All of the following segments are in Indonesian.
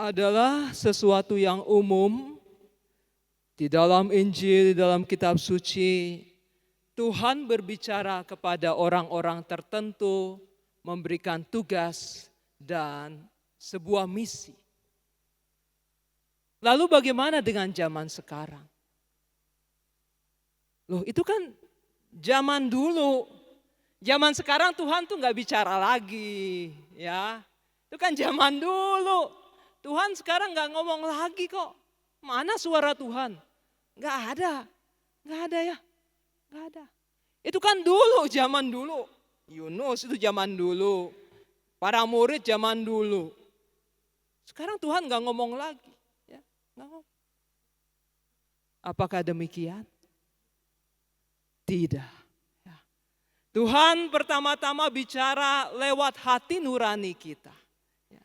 adalah sesuatu yang umum di dalam Injil, di dalam kitab suci. Tuhan berbicara kepada orang-orang tertentu, memberikan tugas dan sebuah misi. Lalu bagaimana dengan zaman sekarang? Loh, itu kan zaman dulu. Zaman sekarang Tuhan tuh nggak bicara lagi, ya. Itu kan zaman dulu. Tuhan sekarang nggak ngomong lagi kok. Mana suara Tuhan? Nggak ada ya, nggak ada. Itu kan dulu, zaman dulu. Yunus itu zaman dulu. Para murid zaman dulu. Sekarang Tuhan nggak ngomong lagi. Ya, nggak ngomong. Apakah demikian? Tidak. Ya. Tuhan pertama-tama bicara lewat hati nurani kita. Ya.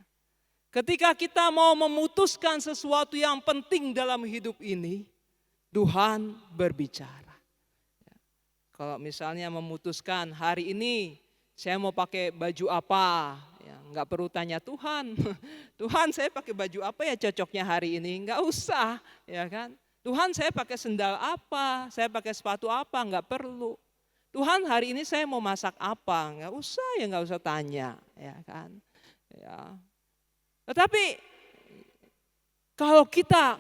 Ketika kita mau memutuskan sesuatu yang penting dalam hidup ini, Tuhan berbicara. Kalau misalnya memutuskan hari ini saya mau pakai baju apa, ya, nggak perlu tanya Tuhan. Tuhan, saya pakai baju apa ya cocoknya hari ini? Nggak usah, ya kan? Tuhan, saya pakai sendal apa? Saya pakai sepatu apa? Nggak perlu. Tuhan, hari ini saya mau masak apa? Nggak usah, ya nggak usah tanya, ya kan? Ya. Tetapi kalau kita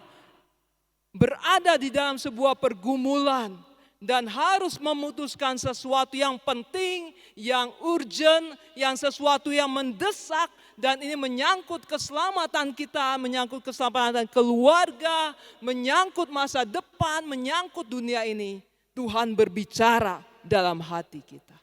berada di dalam sebuah pergumulan dan harus memutuskan sesuatu yang penting, yang urgent, yang sesuatu yang mendesak, dan ini menyangkut keselamatan kita, menyangkut keselamatan keluarga, menyangkut masa depan, menyangkut dunia ini. Tuhan berbicara dalam hati kita.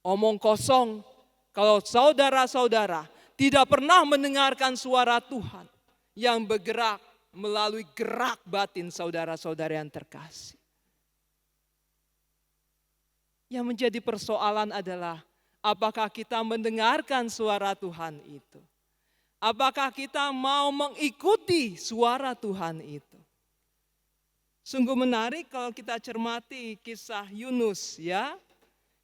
Omong kosong, kalau saudara-saudara tidak pernah mendengarkan suara Tuhan yang bergerak melalui gerak batin saudara-saudara yang terkasih. Yang menjadi persoalan adalah apakah kita mendengarkan suara Tuhan itu? Apakah kita mau mengikuti suara Tuhan itu? Sungguh menarik kalau kita cermati kisah Yunus, ya.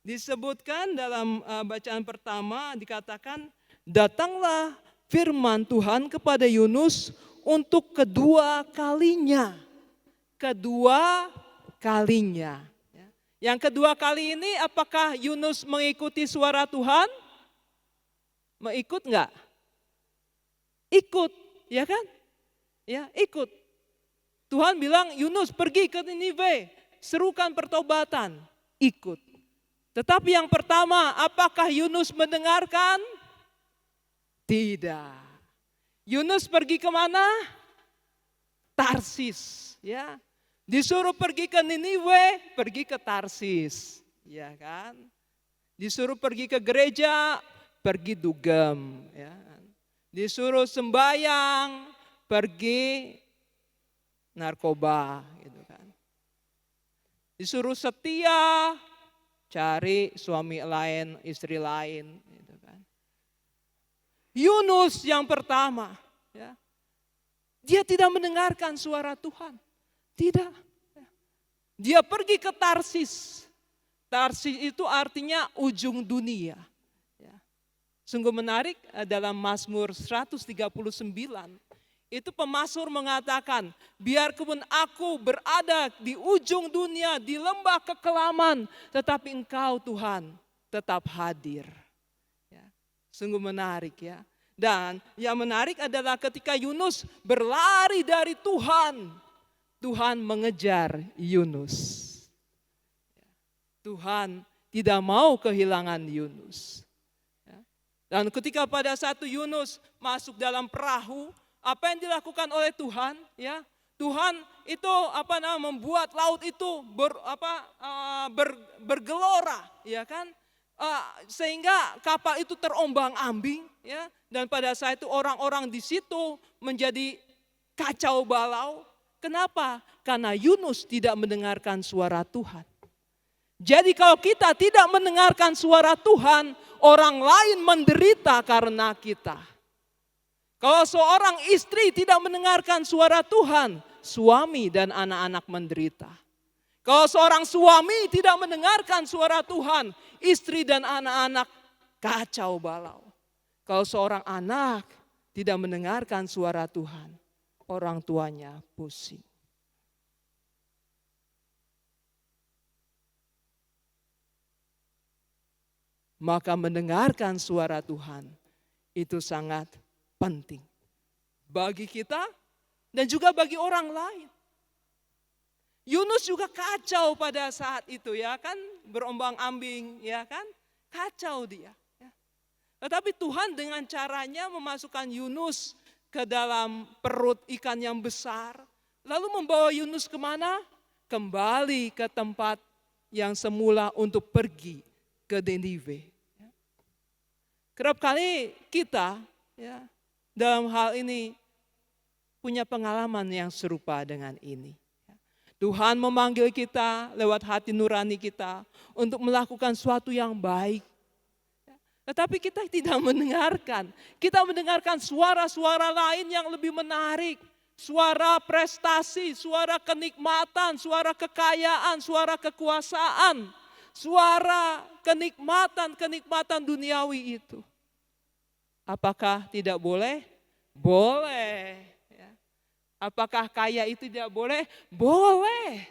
Disebutkan dalam bacaan pertama dikatakan, datanglah firman Tuhan kepada Yunus untuk kedua kalinya. Kedua kalinya. Yang kedua kali ini apakah Yunus mengikuti suara Tuhan? Mengikut enggak? Ikut, ya kan? Ya, ikut. Tuhan bilang, Yunus pergi ke Niniwe, serukan pertobatan. Ikut. Tetapi yang pertama, apakah Yunus mendengarkan? Tidak. Yunus pergi kemana? Tarsis, ya. Disuruh pergi ke Niniwe, pergi ke Tarsis, ya kan. Disuruh pergi ke gereja, pergi dugem, ya. Disuruh sembayang, pergi narkoba, gitu kan. Disuruh setia, cari suami lain, istri lain. Yunus yang pertama, ya, dia tidak mendengarkan suara Tuhan. Tidak. Dia pergi ke Tarsis. Tarsis itu artinya ujung dunia. Ya. Sungguh menarik dalam Mazmur 139. Itu pemazmur mengatakan, biarpun aku berada di ujung dunia, di lembah kekelaman, tetapi Engkau Tuhan tetap hadir. Sungguh menarik, ya. Dan yang menarik adalah ketika Yunus berlari dari Tuhan, Tuhan mengejar Yunus. Tuhan tidak mau kehilangan Yunus. Dan ketika pada satu Yunus masuk dalam perahu, apa yang dilakukan oleh Tuhan? Ya, Tuhan itu membuat laut itu bergelora, ya kan? Sehingga kapal itu terombang-ambing, ya, dan pada saat itu orang-orang di situ menjadi kacau balau. Kenapa? Karena Yunus tidak mendengarkan suara Tuhan. Jadi kalau kita tidak mendengarkan suara Tuhan, orang lain menderita karena kita. Kalau seorang istri tidak mendengarkan suara Tuhan, suami dan anak-anak menderita. Kalau seorang suami tidak mendengarkan suara Tuhan, istri dan anak-anak kacau balau. Kalau seorang anak tidak mendengarkan suara Tuhan, orang tuanya pusing. Maka mendengarkan suara Tuhan itu sangat penting bagi kita dan juga bagi orang lain. Yunus juga kacau pada saat itu ya kan, berombang-ambing ya kan, kacau dia. Ya. Tetapi Tuhan dengan caranya memasukkan Yunus ke dalam perut ikan yang besar, lalu membawa Yunus kemana? Kembali ke tempat yang semula untuk pergi ke Niniwe. Kerap kali kita ya, dalam hal ini punya pengalaman yang serupa dengan ini. Tuhan memanggil kita lewat hati nurani kita untuk melakukan sesuatu yang baik. Tetapi kita tidak mendengarkan. Kita mendengarkan suara-suara lain yang lebih menarik. Suara prestasi, suara kenikmatan, suara kekayaan, suara kekuasaan. Suara kenikmatan duniawi itu. Apakah tidak boleh? Boleh. Ya. Apakah kaya itu tidak boleh? Boleh.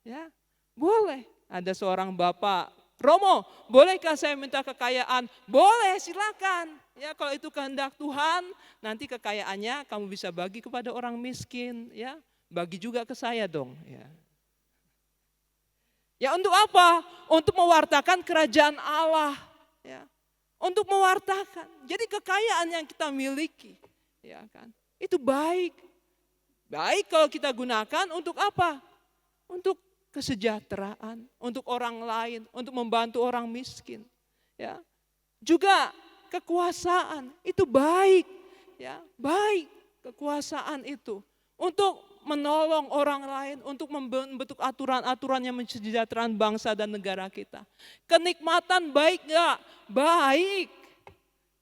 Ya, boleh. Ada seorang bapak, Romo, bolehkah saya minta kekayaan? Boleh, silakan. Ya, kalau itu kehendak Tuhan, nanti kekayaannya kamu bisa bagi kepada orang miskin. Ya, bagi juga ke saya dong. Ya. Ya untuk apa? Untuk mewartakan kerajaan Allah. Ya. Untuk mewartakan. Jadi kekayaan yang kita miliki. Ya kan? Itu baik. Baik kalau kita gunakan untuk apa? Untuk kesejahteraan. Untuk orang lain. Untuk membantu orang miskin. Ya. Juga kekuasaan. Itu baik. Ya, baik kekuasaan itu. Untuk menolong orang lain, untuk membentuk aturan-aturan yang mensejahterakan bangsa dan negara kita. Kenikmatan baik gak? Baik.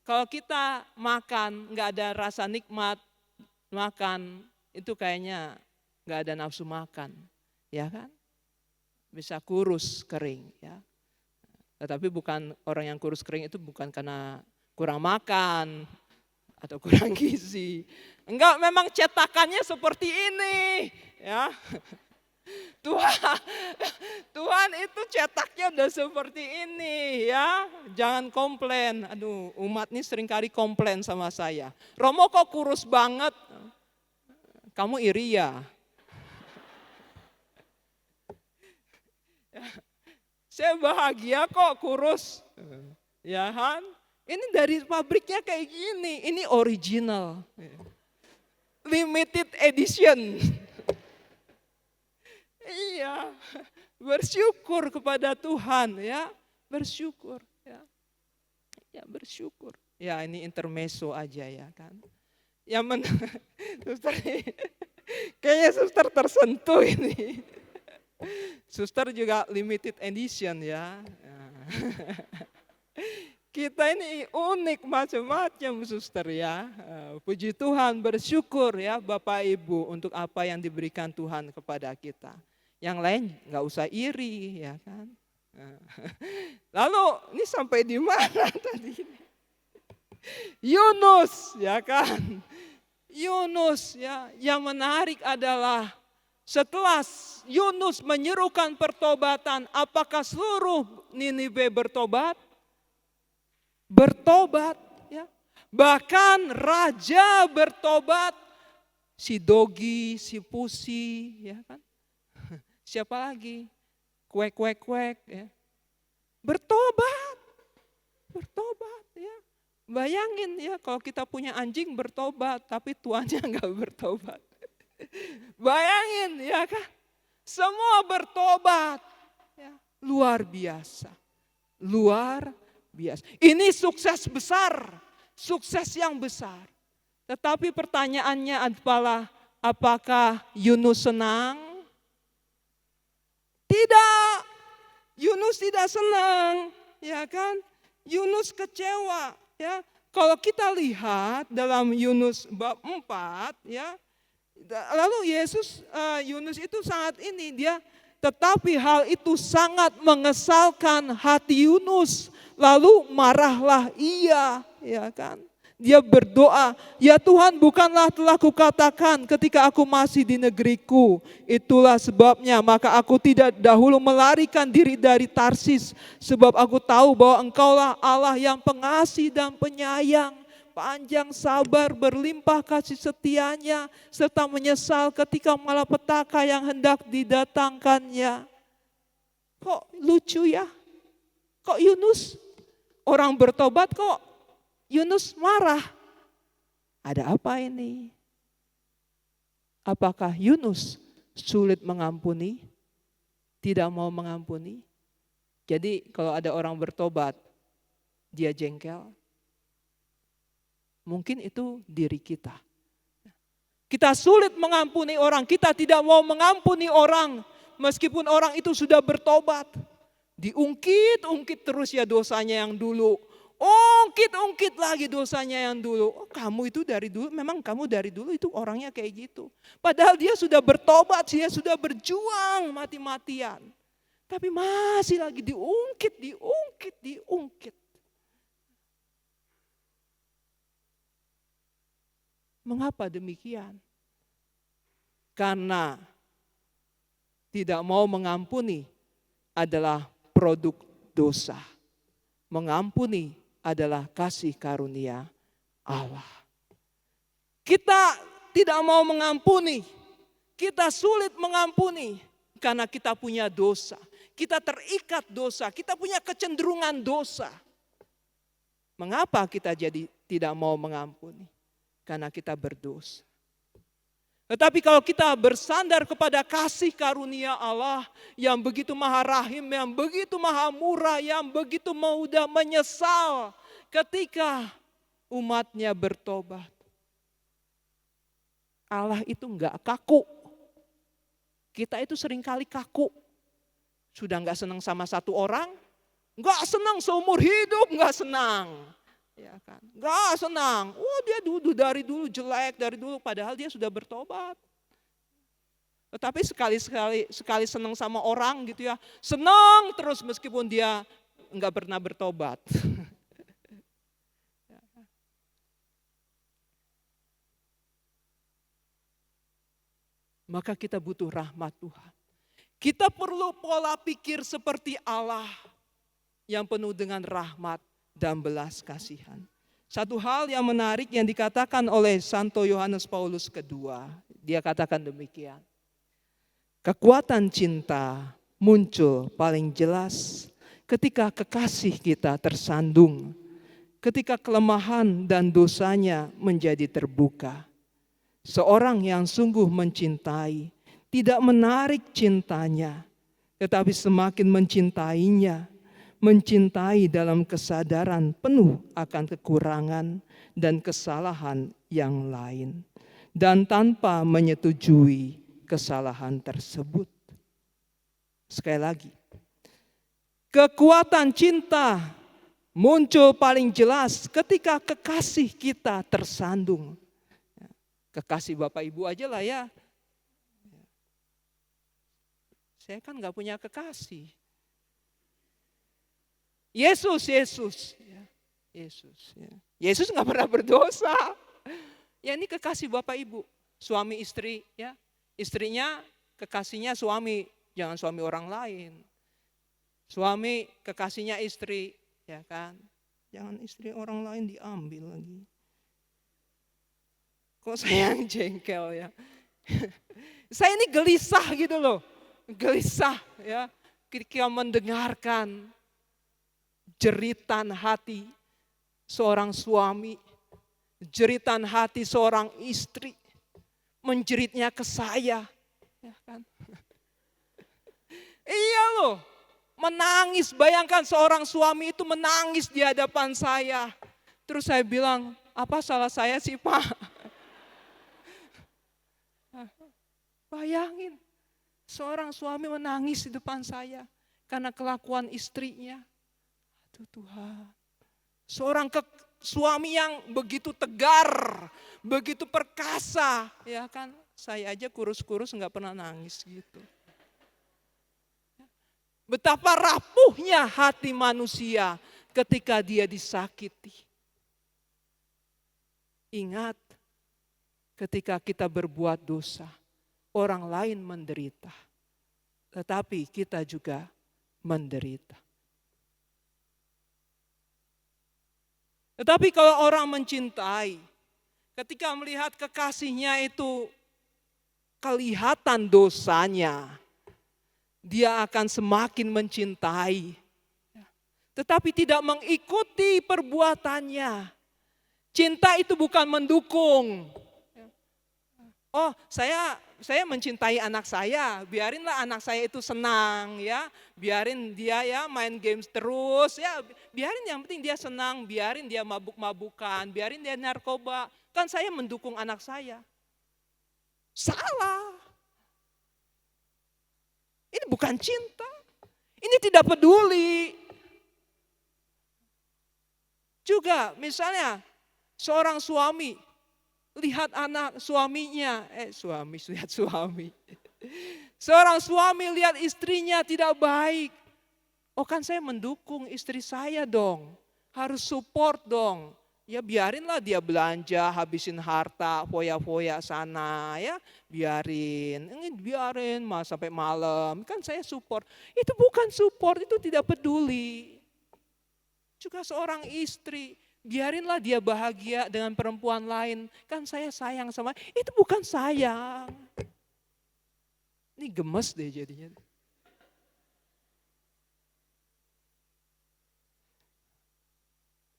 Kalau kita makan gak ada rasa nikmat, makan itu kayaknya gak ada nafsu makan. Ya kan? Bisa kurus kering. Ya. Tetapi bukan orang yang kurus kering itu bukan karena kurang makan atau kurang gizi. Enggak, memang cetakannya seperti ini, ya. Tuhan itu cetaknya udah seperti ini, ya. Jangan komplain. Aduh, umat ini seringkali komplain sama saya. Romo kok kurus banget? Kamu iri ya? Saya bahagia kok kurus. Ya kan? Ini dari pabriknya kayak gini, ini original. Limited edition. Iya, bersyukur kepada Tuhan ya, bersyukur ya. Ya bersyukur. Ya ini intermezzo aja ya kan. Yang suster kayaknya suster tersentuh ini. Suster juga limited edition ya. Kita ini unik macam-macam suster ya. Puji Tuhan, bersyukur ya Bapak Ibu untuk apa yang diberikan Tuhan kepada kita. Yang lain nggak usah iri ya kan. Lalu ini sampai di mana tadi? Yunus ya kan. Yunus ya, yang menarik adalah setelah Yunus menyerukan pertobatan, apakah seluruh Niniwe bertobat? Bertobat ya. Bahkan raja bertobat, si Dogi, si Pusi ya kan. Siapa lagi? Kuek ya. Bertobat. Bertobat ya. Bayangin ya kalau kita punya anjing bertobat tapi tuannya enggak bertobat. Bayangin ya kan. Semua bertobat ya. Luar biasa. Luar biasa. Ini sukses besar, sukses yang besar. Tetapi pertanyaannya adalah apakah Yunus senang? Tidak. Yunus tidak senang, ya kan? Yunus kecewa, ya. Kalau kita lihat dalam Yunus bab 4, ya. Lalu Yunus itu sangat dia tetapi hal itu sangat mengesalkan hati Yunus. Lalu marahlah ia, ya kan? Dia berdoa, ya Tuhan bukanlah telah kukatakan ketika aku masih di negeriku. Itulah sebabnya maka aku tidak dahulu melarikan diri dari Tarsis. Sebab aku tahu bahwa Engkaulah Allah yang pengasih dan penyayang, panjang sabar, berlimpah kasih setianya, serta menyesal ketika malapetaka yang hendak didatangkannya. Kok lucu ya? Kok Yunus orang bertobat kok Yunus marah? Ada apa ini? Apakah Yunus sulit mengampuni? Tidak mau mengampuni? Jadi kalau ada orang bertobat, dia jengkel. Mungkin itu diri kita. Kita sulit mengampuni orang, kita tidak mau mengampuni orang. Meskipun orang itu sudah bertobat. Diungkit-ungkit terus ya dosanya yang dulu. Ungkit-ungkit lagi dosanya yang dulu. Oh, kamu itu dari dulu, memang kamu dari dulu itu orangnya kayak gitu. Padahal dia sudah bertobat, dia sudah berjuang mati-matian. Tapi masih lagi diungkit. Mengapa demikian? Karena tidak mau mengampuni adalah produk dosa. Mengampuni adalah kasih karunia Allah. Kita tidak mau mengampuni, kita sulit mengampuni karena kita punya dosa. Kita terikat dosa, kita punya kecenderungan dosa. Mengapa kita jadi tidak mau mengampuni? Karena kita berdosa. Tetapi kalau kita bersandar kepada kasih karunia Allah yang begitu maha rahim, yang begitu maha murah, yang begitu mudah menyesal ketika umatnya bertobat. Allah itu enggak kaku. Kita itu seringkali kaku. Sudah enggak senang sama satu orang, enggak senang seumur hidup, enggak senang. Ya kan? Gak senang. Oh dia dari dulu jelek, dari dulu padahal dia sudah bertobat. Tetapi sekali senang sama orang gitu ya. Senang terus meskipun dia nggak pernah bertobat. Maka kita butuh rahmat Tuhan. Kita perlu pola pikir seperti Allah yang penuh dengan rahmat dan belas kasihan. Satu hal yang menarik yang dikatakan oleh Santo Yohanes Paulus II. Dia katakan demikian. Kekuatan cinta muncul paling jelas ketika kekasih kita tersandung. Ketika kelemahan dan dosanya menjadi terbuka. Seorang yang sungguh mencintai tidak menarik cintanya. Tetapi semakin mencintainya. Mencintai dalam kesadaran penuh akan kekurangan dan kesalahan yang lain. Dan tanpa menyetujui kesalahan tersebut. Sekali lagi. Kekuatan cinta muncul paling jelas ketika kekasih kita tersandung. Kekasih Bapak Ibu aja lah ya. Saya kan gak punya kekasih. Yesus. Yesus nggak pernah berdosa. Ya ini kekasih Bapak Ibu, suami istri ya. Istrinya kekasihnya suami, jangan suami orang lain. Suami kekasihnya istri, ya kan. Jangan istri orang lain diambil lagi. Kok saya yang jengkel ya. Saya ini gelisah gitu loh. Gelisah ya ketika mendengarkan jeritan hati seorang suami, jeritan hati seorang istri, menjeritnya ke saya. Ya kan? Iya loh, menangis, bayangkan seorang suami itu menangis di hadapan saya. Terus saya bilang, apa salah saya sih Pak? Bayangin, seorang suami menangis di depan saya karena kelakuan istrinya. Tuhan, seorang suami yang begitu tegar, begitu perkasa, ya kan? Saya aja kurus-kurus nggak pernah nangis gitu. Betapa rapuhnya hati manusia ketika dia disakiti. Ingat, ketika kita berbuat dosa, orang lain menderita, tetapi kita juga menderita. Tetapi kalau orang mencintai, ketika melihat kekasihnya itu kelihatan dosanya, dia akan semakin mencintai. Tetapi tidak mengikuti perbuatannya. Cinta itu bukan mendukung. Oh, saya mencintai anak saya, biarinlah anak saya itu senang ya. Biarin dia ya main games terus ya, biarin yang penting dia senang, biarin dia mabuk-mabukan, biarin dia narkoba. Kan saya mendukung anak saya. Salah. Ini bukan cinta. Ini tidak peduli. Juga misalnya seorang suami lihat anak suaminya, lihat suami. Seorang suami lihat istrinya tidak baik. Oh kan saya mendukung istri saya dong. Harus support dong. Ya biarinlah dia belanja, habisin harta, foya-foya sana ya. Biarin sampai malam. Kan saya support. Itu bukan support, itu tidak peduli. Juga seorang istri, biarinlah dia bahagia dengan perempuan lain. Kan saya sayang sama, itu bukan sayang. Ini gemes deh jadinya.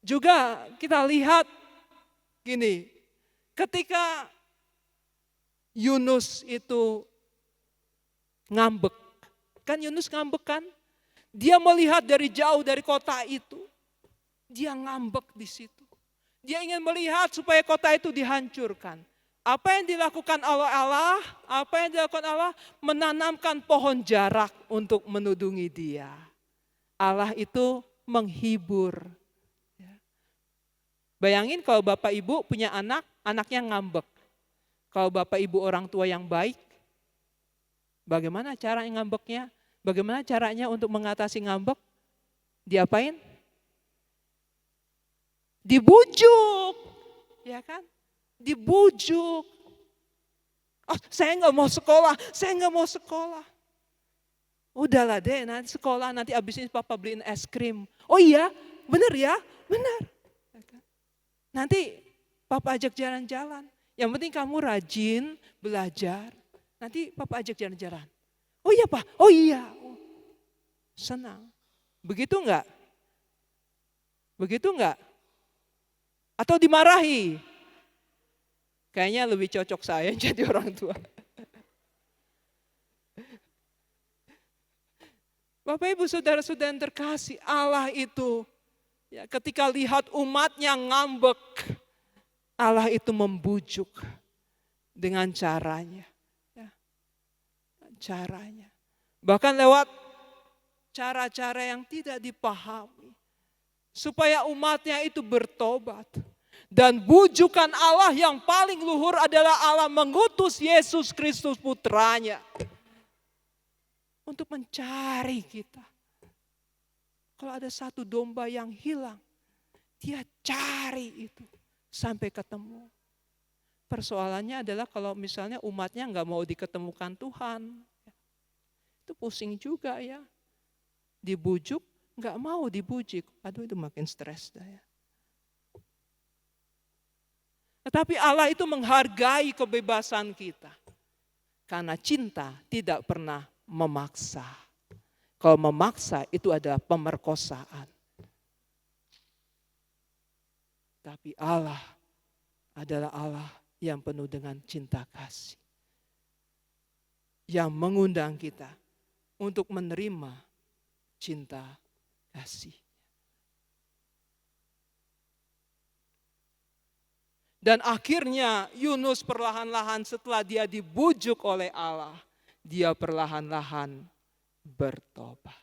Juga kita lihat gini, ketika Yunus itu ngambek. Kan Yunus ngambek kan? Dia melihat dari jauh dari kota itu. Dia ngambek di situ. Dia ingin melihat supaya kota itu dihancurkan. Apa yang dilakukan Allah? Apa yang dilakukan Allah? Menanamkan pohon jarak untuk menudungi dia. Allah itu menghibur. Bayangin kalau Bapak Ibu punya anak, anaknya ngambek. Kalau Bapak Ibu orang tua yang baik, bagaimana cara ngambeknya? Bagaimana caranya untuk mengatasi ngambek? Diapain? Dibujuk, ya kan? Dibujuk. Oh, saya nggak mau sekolah. Udahlah deh, nanti sekolah, nanti abis ini papa beliin es krim. Oh iya, benar ya, benar. Nanti papa ajak jalan-jalan. Yang penting kamu rajin belajar. Nanti papa ajak jalan-jalan. Oh iya pak, oh iya. Senang. Begitu enggak? Begitu enggak? Atau dimarahi? Kayaknya lebih cocok saya jadi orang tua. Bapak Ibu saudara-saudara yang terkasih, Allah itu ya, ketika lihat umatnya ngambek, Allah itu membujuk dengan caranya. Ya, caranya. Bahkan lewat cara-cara yang tidak dipahami. Supaya umatnya itu bertobat. Dan bujukan Allah yang paling luhur adalah Allah mengutus Yesus Kristus putranya. Untuk mencari kita. Kalau ada satu domba yang hilang, dia cari itu sampai ketemu. Persoalannya adalah kalau misalnya umatnya nggak mau diketemukan Tuhan. Itu pusing juga ya. Dibujuk, nggak mau dibujuk. Aduh itu makin stres dah ya. Tetapi Allah itu menghargai kebebasan kita. Karena cinta tidak pernah memaksa. Kalau memaksa itu adalah pemerkosaan. Tapi Allah adalah Allah yang penuh dengan cinta kasih. Yang mengundang kita untuk menerima cinta kasih. Dan akhirnya Yunus perlahan-lahan setelah dia dibujuk oleh Allah, dia perlahan-lahan bertobat.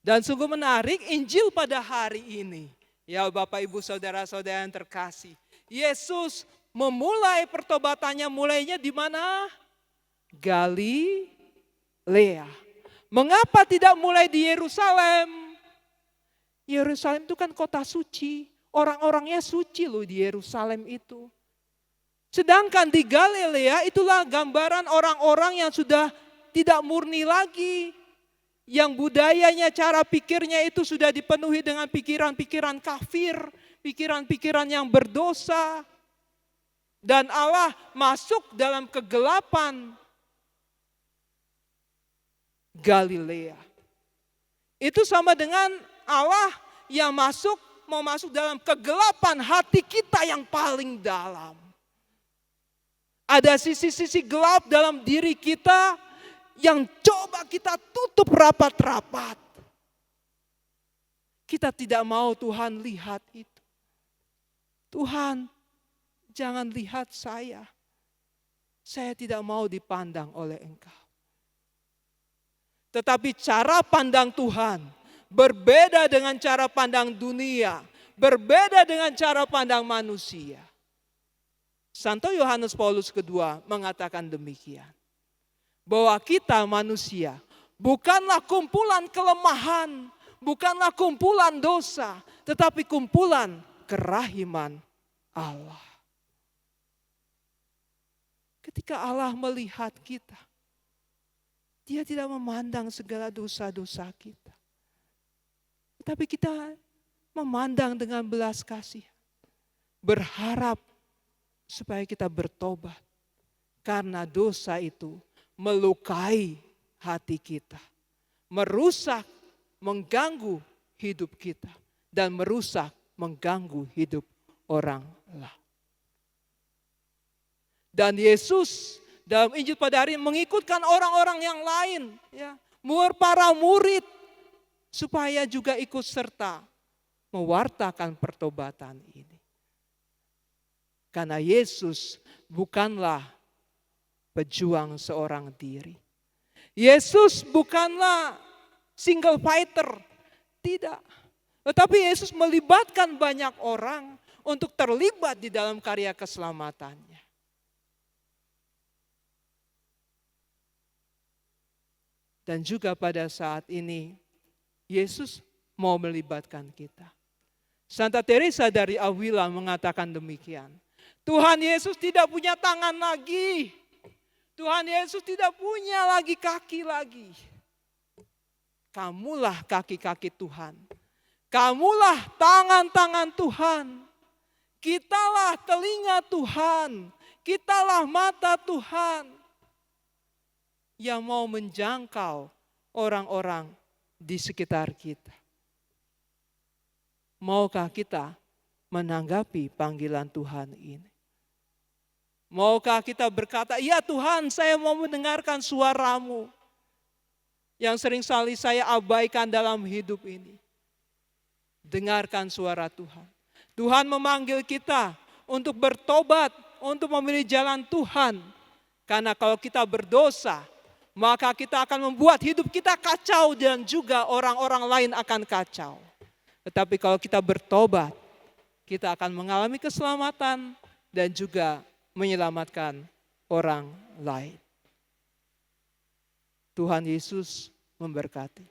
Dan sungguh menarik Injil pada hari ini. Ya Bapak Ibu Saudara-saudara yang terkasih. Yesus memulai pertobatannya mulainya di mana? Galilea. Mengapa tidak mulai di Yerusalem? Yerusalem itu kan kota suci. Orang-orangnya suci loh di Yerusalem itu. Sedangkan di Galilea itulah gambaran orang-orang yang sudah tidak murni lagi. Yang budayanya, cara pikirnya itu sudah dipenuhi dengan pikiran-pikiran kafir, pikiran-pikiran yang berdosa. Dan Allah masuk dalam kegelapan Galilea. Itu sama dengan Allah yang mau masuk dalam kegelapan hati kita yang paling dalam. Ada sisi-sisi gelap dalam diri kita yang coba kita tutup rapat-rapat. Kita tidak mau Tuhan lihat itu. Tuhan, jangan lihat saya. Saya tidak mau dipandang oleh Engkau. Tetapi cara pandang Tuhan berbeda dengan cara pandang dunia, berbeda dengan cara pandang manusia. Santo Yohanes Paulus II mengatakan demikian. Bahwa kita manusia bukanlah kumpulan kelemahan, bukanlah kumpulan dosa, tetapi kumpulan kerahiman Allah. Ketika Allah melihat kita, Dia tidak memandang segala dosa-dosa kita. Tetapi kita memandang dengan belas kasihan. Berharap supaya kita bertobat. Karena dosa itu melukai hati kita, merusak, mengganggu hidup kita, dan merusak, mengganggu hidup orang lain. Dan Yesus dalam Injil pada hari ini mengikutkan orang-orang yang lain, ya, para murid, supaya juga ikut serta mewartakan pertobatan ini. Karena Yesus bukanlah pejuang seorang diri. Yesus bukanlah single fighter. Tidak. Tetapi Yesus melibatkan banyak orang untuk terlibat di dalam karya keselamatannya. Dan juga pada saat ini Yesus mau melibatkan kita. Santa Teresa dari Avila mengatakan demikian. Tuhan Yesus tidak punya tangan lagi. Tuhan Yesus tidak punya lagi kaki lagi. Kamulah kaki-kaki Tuhan. Kamulah tangan-tangan Tuhan. Kitalah telinga Tuhan. Kitalah mata Tuhan. Yang mau menjangkau orang-orang di sekitar kita. Maukah kita menanggapi panggilan Tuhan ini? Maukah kita berkata, ya Tuhan, saya mau mendengarkan suara-Mu yang sering kali saya abaikan dalam hidup ini. Dengarkan suara Tuhan. Tuhan memanggil kita untuk bertobat, untuk memilih jalan Tuhan. Karena kalau kita berdosa, maka kita akan membuat hidup kita kacau dan juga orang-orang lain akan kacau. Tetapi kalau kita bertobat, kita akan mengalami keselamatan dan juga menyelamatkan orang lain. Tuhan Yesus memberkati.